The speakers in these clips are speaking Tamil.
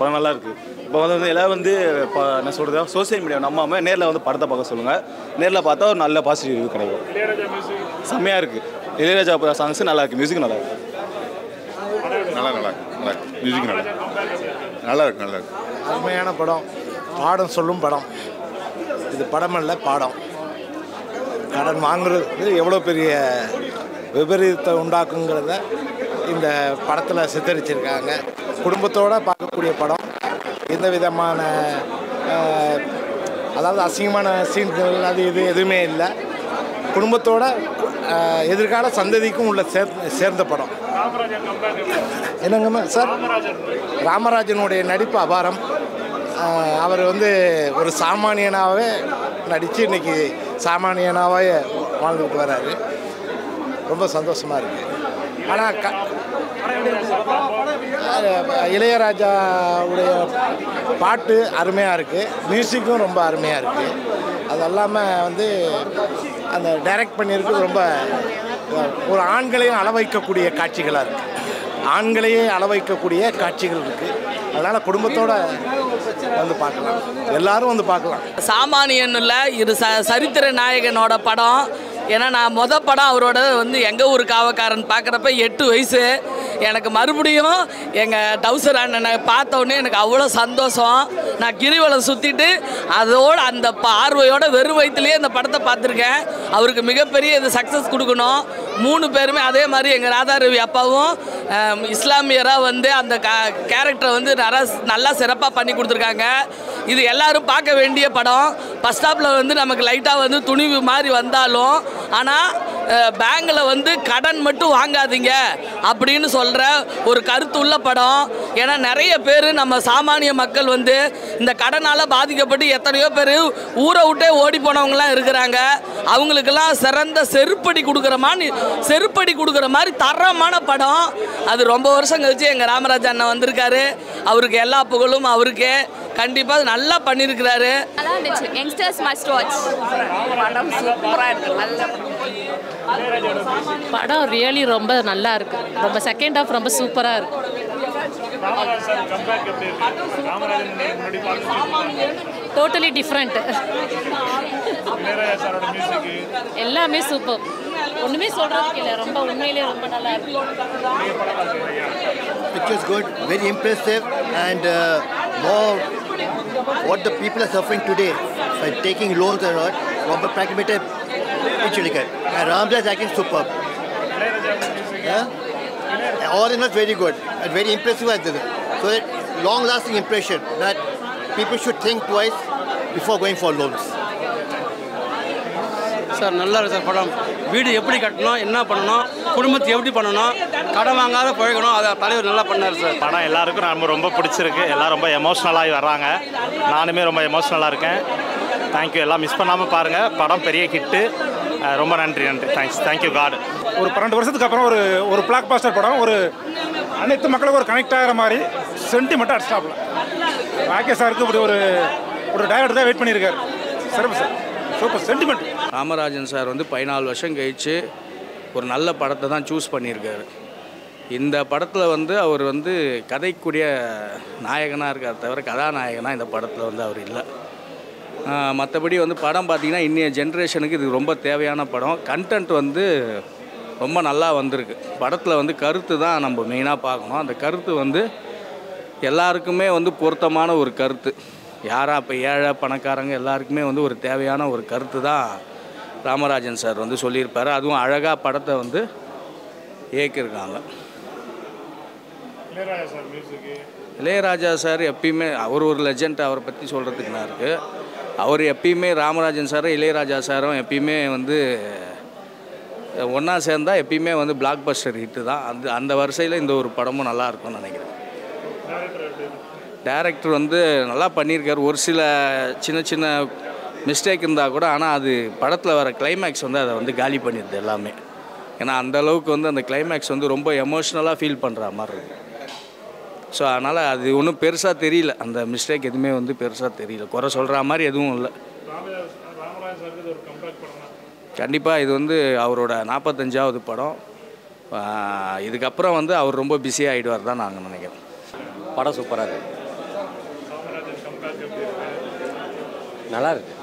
படம் நல்லா இருக்குது. இப்போ வந்து எல்லோரும் வந்து இப்போ என்ன சொல்கிறது, சோசியல் மீடியா நம்பாமல் நேரில் வந்து படத்தை பார்க்க சொல்லுங்கள். நேரில் பார்த்தா ஒரு நல்ல பாசிட்டிவ் ரிவ்யூ கிடைக்கும். செம்மையாக இருக்குது. இளையராஜா சாங்ஸு நல்லா இருக்குது, மியூசிக் நல்லா இருக்குது. நல்லா இருக்கு மியூசிக் நல்லா இருக்கு. அருமையான படம், பாடம் சொல்லும் படம். இது படம் அல்ல, பாடம். கடன் வாங்குறது எவ்வளோ பெரிய விபரீதத்தை உண்டாக்குங்கிறத இந்த படத்தில் சித்தரிச்சிருக்காங்க. குடும்பத்தோடு பார்க்கக்கூடிய படம். எந்த விதமான அதாவது அசிங்கமான சீன்கள் அது இது எதுவுமே இல்லை. குடும்பத்தோட எதிர்கால சந்ததிக்கும் உள்ள சேர்ந்த படம். என்னங்கம்மா சார், ராமராஜனுடைய நடிப்பு அபாரம். அவர் வந்து ஒரு சாமானியனாகவே நடித்து இன்றைக்கி சாமானியனாகவே வாழ்ந்துட்டு வர்றாரு. ரொம்ப சந்தோஷமாக இருக்குது. ஆனால் இளையராஜாவுடைய பாட்டு அருமையாக இருக்குது, மியூசிக்கும் ரொம்ப அருமையாக இருக்குது. அது இல்லாமல் வந்து அந்த டைரக்ட் பண்ணியிருக்கு ரொம்ப ஒரு ஆண்களையும் அளவைக்கக்கூடிய காட்சிகளாக இருக்குது. ஆண்களையே அளவைக்கக்கூடிய காட்சிகள் இருக்குது. அதனால் குடும்பத்தோடு வந்து பார்க்கலாம், எல்லாரும் வந்து பார்க்கலாம். சாமானியன் இல்லை, இது சரித்திர நாயகனோட படம். ஏன்னா நான் படம் அவரோட வந்து எங்கள் ஊர் காவக்காரன் பார்க்குறப்ப 8 வயசு. எனக்கு மறுபடியும் எங்கள் டவுசர் அண்ணனை பார்த்தோன்னே எனக்கு அவ்வளோ சந்தோஷம். நான் கிரிவலம் சுற்றிட்டு அதோடு அந்த பார்வையோட வெறும் வயிற்றுலேயே அந்த படத்தை பார்த்துருக்கேன். அவருக்கு மிகப்பெரிய இது சக்ஸஸ் கொடுக்கணும். 3 பேருமே அதே மாதிரி எங்கள் ராதாரவி அப்பாவும் இஸ்லாமியராக வந்து அந்த கேரக்டரை வந்து நல்லா சிறப்பாக பண்ணி கொடுத்துருக்காங்க. இது எல்லாரும் பார்க்க வேண்டிய படம். ஃபஸ்ட் ஸ்டாப்பில் வந்து நமக்கு லைட்டாக வந்து துணிவு மாதிரி வந்தாலும், ஆனால் பேங்கில் வந்து கடன் மட்டும் வாங்காதீங்க அப்படின்னு சொல்கிற ஒரு கருத்துள்ள படம். ஏன்னா நிறைய பேர் நம்ம சாமானிய மக்கள் வந்து இந்த கடனால் பாதிக்கப்பட்டு எத்தனையோ பேர் ஊரை விட்டே ஓடி போனவங்களாம் இருக்கிறாங்க. அவங்களுக்கெல்லாம் சிறந்த செருப்படி கொடுக்குற மாதிரி தரமான படம். அது ரொம்ப வருஷம் கழிச்சு எங்கள் ராமராஜ் அண்ணன் வந்திருக்காரு. அவருக்கு எல்லா புகழும் அவருக்கே. கண்டிப்பாக நல்லா பண்ணியிருக்கிறாரு. நல்லா இருந்துச்சு. Youngsters must watch. படம் சூப்பராக இருக்குது. நல்ல படம் ரியலி ரொம்ப நல்லா இருக்கு. ரொம்ப செகண்ட் ஹாஃப் ரொம்ப சூப்பராக இருக்கு. Totally different. எல்லாமே சூப்பர். ஒன்றுமே சொல்கிறதுக்கு இல்லை. ரொம்ப உண்மையிலே ரொம்ப நல்லா இருக்கு. Picture's good, very impressive, and more what the people are suffering today by taking loans and all. Robert Pragmatic picture like and Ramdas acting superb. All in all very good and very impressive as well. So that long-lasting impression that people should think twice before going for loans. Sir நல்லா இருக்கு சார் படம். வீடு எப்படி கட்டணும், என்ன பண்ணணும், குடும்பத்தை எப்படி பண்ணணும், கடன் வாங்காத பழகணும், அதை தலைவர் நல்லா பண்ணார் சார். படம் எல்லாருக்கும் ரொம்ப பிடிச்சிருக்கு. எல்லாம் ரொம்ப எமோஷ்னலாகி வர்றாங்க. நானுமே ரொம்ப எமோஷ்னலாக இருக்கேன். தேங்க்யூ. எல்லாம் மிஸ் பண்ணாமல் பாருங்கள். படம் பெரிய ஹிட்டு. ரொம்ப நன்றி. Thank you God. ஒரு 12 வருஷத்துக்கு அப்புறம் ஒரு பிளாக் பாஸ்டர் படம். ஒரு அனைத்து மக்களுக்கும் ஒரு கனெக்ட் ஆகிற மாதிரி சென்டிமெண்ட்டாக அடிச்சாப்ல. ராகேஷ் சாருக்கு இப்படி ஒரு டைரக்டர் தான் வெயிட் பண்ணியிருக்காரு. சிறப்பு sir, super sentiment. Ramarajan sir வந்து 14 வருஷம் கழித்து ஒரு நல்ல படத்தை தான் சூஸ் பண்ணியிருக்காரு. இந்த படத்தில் வந்து அவர் வந்து கதைக்குரிய நாயகனாக இருக்கார் தவிர கதாநாயகனாக இந்த படத்தில் வந்து அவர் இல்லை. மற்றபடி வந்து படம் பார்த்திங்கன்னா இன்றைய ஜென்ரேஷனுக்கு இது ரொம்ப தேவையான படம். கண்டென்ட் வந்து ரொம்ப நல்லா வந்திருக்கு. படத்தில் வந்து கருத்து தான் நம்ம மெயினாக பார்க்கணும். அந்த கருத்து வந்து எல்லாருக்குமே வந்து பொருத்தமான ஒரு கருத்து. யாரா இப்போ ஏழை பணக்காரங்க எல்லாருக்குமே வந்து ஒரு தேவையான ஒரு கருத்து தான் ராமராஜன் சார் வந்து சொல்லியிருப்பார். அதுவும் அழகாக படத்தை வந்து இயக்கியிருக்காங்க. இளையராஜா சார் எப்பயுமே அவர் ஒரு லெஜண்ட். அவரை பற்றி சொல்கிறதுக்கு நான் இருக்குது. அவர் எப்பயுமே ராமராஜன் சாரும் இளையராஜா சாரும் எப்பயுமே வந்து ஒன்றா சேர்ந்தால் எப்பயுமே வந்து பிளாக் பஸ்டர் ஹிட்டு தான். அந்த வரிசையில் இந்த ஒரு படமும் நல்லா இருக்கும்னு நினைக்கிறேன். டைரக்டர் வந்து நல்லா பண்ணியிருக்கார். ஒரு சில சின்ன மிஸ்டேக் இருந்தால் கூட, ஆனால் அது படத்தில் வர கிளைமேக்ஸ் வந்து அதை வந்து காலி பண்ணிடுது எல்லாமே. ஏன்னா அந்தளவுக்கு வந்து அந்த கிளைமேக்ஸ் வந்து ரொம்ப எமோஷ்னலாக ஃபீல் பண்ணுற மாதிரி இருக்குது. ஸோ அதனால் அது ஒன்றும் பெருசாக தெரியல. அந்த மிஸ்டேக் எதுவுமே வந்து பெருசாக தெரியல. குறை சொல்கிற மாதிரி எதுவும் இல்லை. கண்டிப்பாக இது வந்து அவரோட 45வது படம். இதுக்கப்புறம் வந்து அவர் ரொம்ப பிஸியாக ஆகிடுவார் தான் நாங்கள் நினைக்கிறோம். படம் சூப்பராக இருக்குது. நல்லா இருக்கு,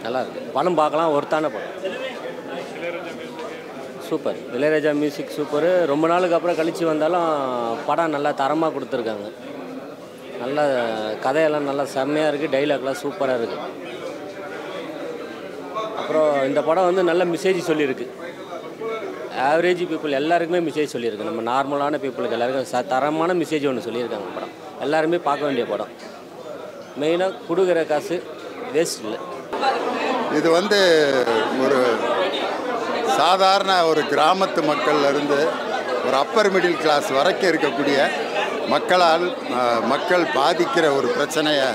நல்லா இருக்கு. படம் பார்க்கலாம், ஒருத்தான படம். சூப்பர். Ilaiyaraaja music super. ரொம்ப நாளுக்கு அப்புறம் கழித்து வந்தாலும் படம் நல்லா தரமாக கொடுத்துருக்காங்க. நல்லா கதையெல்லாம் நல்லா செம்மையாக இருக்குது, டைலாக்லாம் சூப்பராக இருக்குது. அப்புறம் இந்த படம் வந்து நல்ல மெசேஜ் சொல்லியிருக்கு. ஆவரேஜ் பீப்புள் எல்லாருக்குமே மெசேஜ் சொல்லியிருக்கு. நம்ம நார்மலான பீப்புளுக்கு எல்லாருக்கும் தரமான மெசேஜ் ஒன்று சொல்லியிருக்காங்க. படம் எல்லாருமே பார்க்க வேண்டிய படம். மெயினாக கொடுக்குற காசு வேஸ்ட் இல்லை. இது வந்து ஒரு சாதாரண ஒரு கிராமத்து மக்கள்லேருந்து ஒரு அப்பர் மிடில் கிளாஸ் வரைக்கும் இருக்கக்கூடிய மக்கள் பாதிக்கிற ஒரு பிரச்சனையை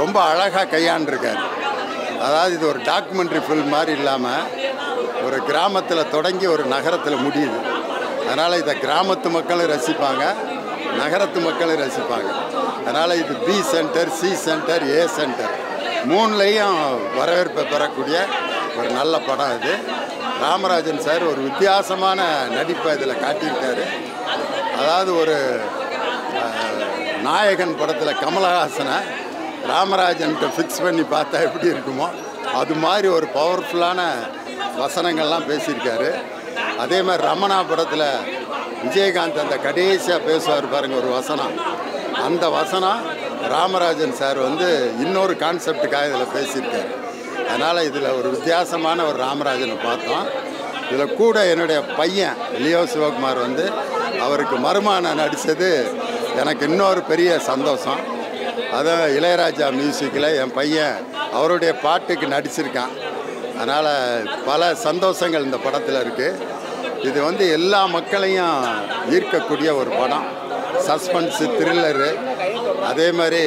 ரொம்ப அழகாக கையாண்டிருக்கார். அதாவது இது ஒரு டாக்குமெண்ட்ரி ஃபில்ம் மாதிரி இல்லாமல் ஒரு கிராமத்தில் தொடங்கி ஒரு நகரத்தில் முடியுது. அதனால் இதை கிராமத்து மக்களும் ரசிப்பாங்க, நகரத்து மக்களும் ரசிப்பாங்க. அதனால் இது B centre, C centre, A centre மூணுலேயும் வரவேற்பை பெறக்கூடிய ஒரு நல்ல படம் இது. ராமராஜன் சார் ஒரு வித்தியாசமான நடிப்பை இதில் காட்டியிருக்காரு. அதாவது ஒரு நாயகன் படத்தில் கமலஹாசனை ராமராஜன்கிட்ட ஃபிக்ஸ் பண்ணி பார்த்தா எப்படி இருக்குமோ அது மாதிரி ஒரு பவர்ஃபுல்லான வசனங்கள்லாம் பேசியிருக்காரு. அதே மாதிரி ரமணா படத்தில் விஜயகாந்த் அந்த கடைசியாக பேசுவார் பாருங்கள் ஒரு வசனம், அந்த வசனம் ராமராஜன் சார் வந்து இன்னொரு கான்செப்டுக்காக இதில் பேசியிருக்காரு. அதனால் இதில் ஒரு வித்தியாசமான ஒரு ராமராஜனை பார்த்தோம். இதில் கூட என்னுடைய பையன் லியோ சிவகுமார் வந்து அவருக்கு மருமகனை நடித்தது எனக்கு இன்னொரு பெரிய சந்தோஷம். அதுவும் இளையராஜா மியூசிக்கில் என் பையன் அவருடைய பாட்டுக்கு நடிச்சிருக்கான். அதனால் பல சந்தோஷங்கள் இந்த படத்தில் இருக்குது. இது வந்து எல்லா மக்களையும் ஈர்க்கக்கூடிய ஒரு படம். சஸ்பென்ஸு, த்ரில்லரு, அதே மாதிரி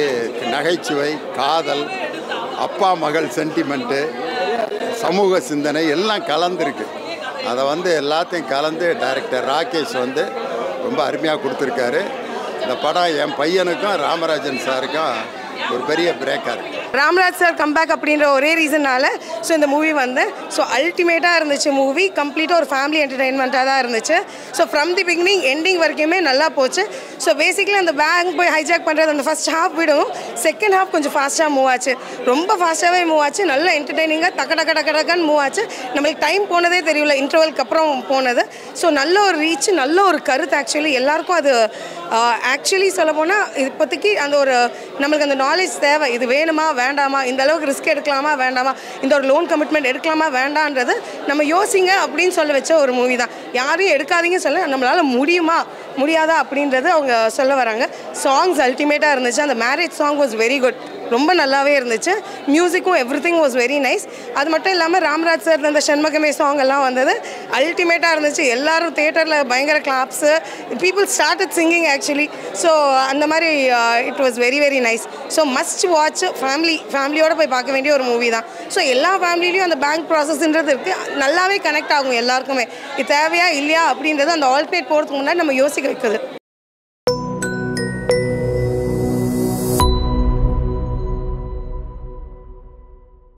நகைச்சுவை, காதல், அப்பா மகள் சென்டிமெண்ட்டு, சமூக சிந்தனை எல்லாம் கலந்துருக்கு. அதை வந்து எல்லாத்தையும் கலந்து டைரக்டர் ராகேஷ் வந்து ரொம்ப அருமையாக கொடுத்துருக்காரு. இந்த படம் என் பையனுக்கும் ராமராஜன் சாருக்கும் ஒரு பெரிய பிரேக்காக இருக்குது. ராம்ராஜ் சார் கம்பேக் அப்படின்ற ஒரே ரீசனால ஸோ இந்த மூவி வந்து ஸோ அல்டிமேட்டாக இருந்துச்சு. மூவி கம்ப்ளீட்டாக ஒரு ஃபேமிலி என்டர்டெயின்மெண்ட்டாக தான் இருந்துச்சு. So from the beginning ending வரைக்குமே நல்லா போச்சு. ஸோ பேசிக்கலி அந்த பேங்க் போய் ஹைஜாக் பண்ணுறது அந்த ஃபர்ஸ்ட் ஹாஃப் விடும், செகண்ட் ஹாஃப் கொஞ்சம் ஃபாஸ்ட்டாக மூவ் ஆச்சு. ரொம்ப ஃபாஸ்ட்டாகவே மூவ் ஆச்சு. நல்ல என்டர்டெய்னிங்காக டக்கன்னு மூவ் ஆச்சு. நம்மளுக்கு டைம் போனதே தெரியல, இன்டர்வலுக்கு அப்புறம் போனது. ஸோ நல்ல ஒரு ரீச், நல்ல ஒரு கருத்து. ஆக்சுவலி எல்லாருக்கும் அது ஆக்சுவலி சொல்ல போனால் இப்போதைக்கு அந்த ஒரு நம்மளுக்கு அந்த நாலேஜ் தேவை. இது வேணுமா வேண்டாமா, இந்த அளவுக்கு ரிஸ்க் எடுக்கலாமா வேண்டாமா, இந்த ஒரு லோன் கமிட்மெண்ட் எடுக்கலாமா வேண்டான்றது நம்ம யோசிங்க அப்படின்னு சொல்ல வச்ச ஒரு மூவி தான். யாரையும் எடுக்காதீங்க சொல்ல, நம்மளால் முடியுமா முடியாதா அப்படின்றது அவங்க சொல்ல வராங்க. சாங்ஸ் அல்டிமேட்டாக இருந்துச்சு. அந்த marriage song was very good, ரொம்ப நல்லாவே இருந்துச்சு. மியூசிக்கும் எவ்ரிதிங் வாஸ் வெரி நைஸ். அது மட்டும் இல்லாமல் ராம்ராஜ் சார் அந்த ஷண்மகமே சாங் எல்லாம் வந்தது அல்டிமேட்டாக இருந்துச்சு. எல்லாரும் தியேட்டரில் பயங்கர claps, people started singing actually. So அந்த மாதிரி it was very very nice. So must watch. ஃபேமிலியோடு போய் பார்க்க வேண்டிய ஒரு மூவி தான். ஸோ எல்லா ஃபேமிலிலையும் அந்த பேங்க் ப்ராசஸ்ன்றது இருக்குது, நல்லாவே கனெக்ட் ஆகும் எல்லாருக்குமே. இது தேவையா இல்லையா அப்படின்றது அந்த ஆல்டர்னேட் போகிறதுக்கு முன்னாடி நம்ம யோசிக்க வைக்குது.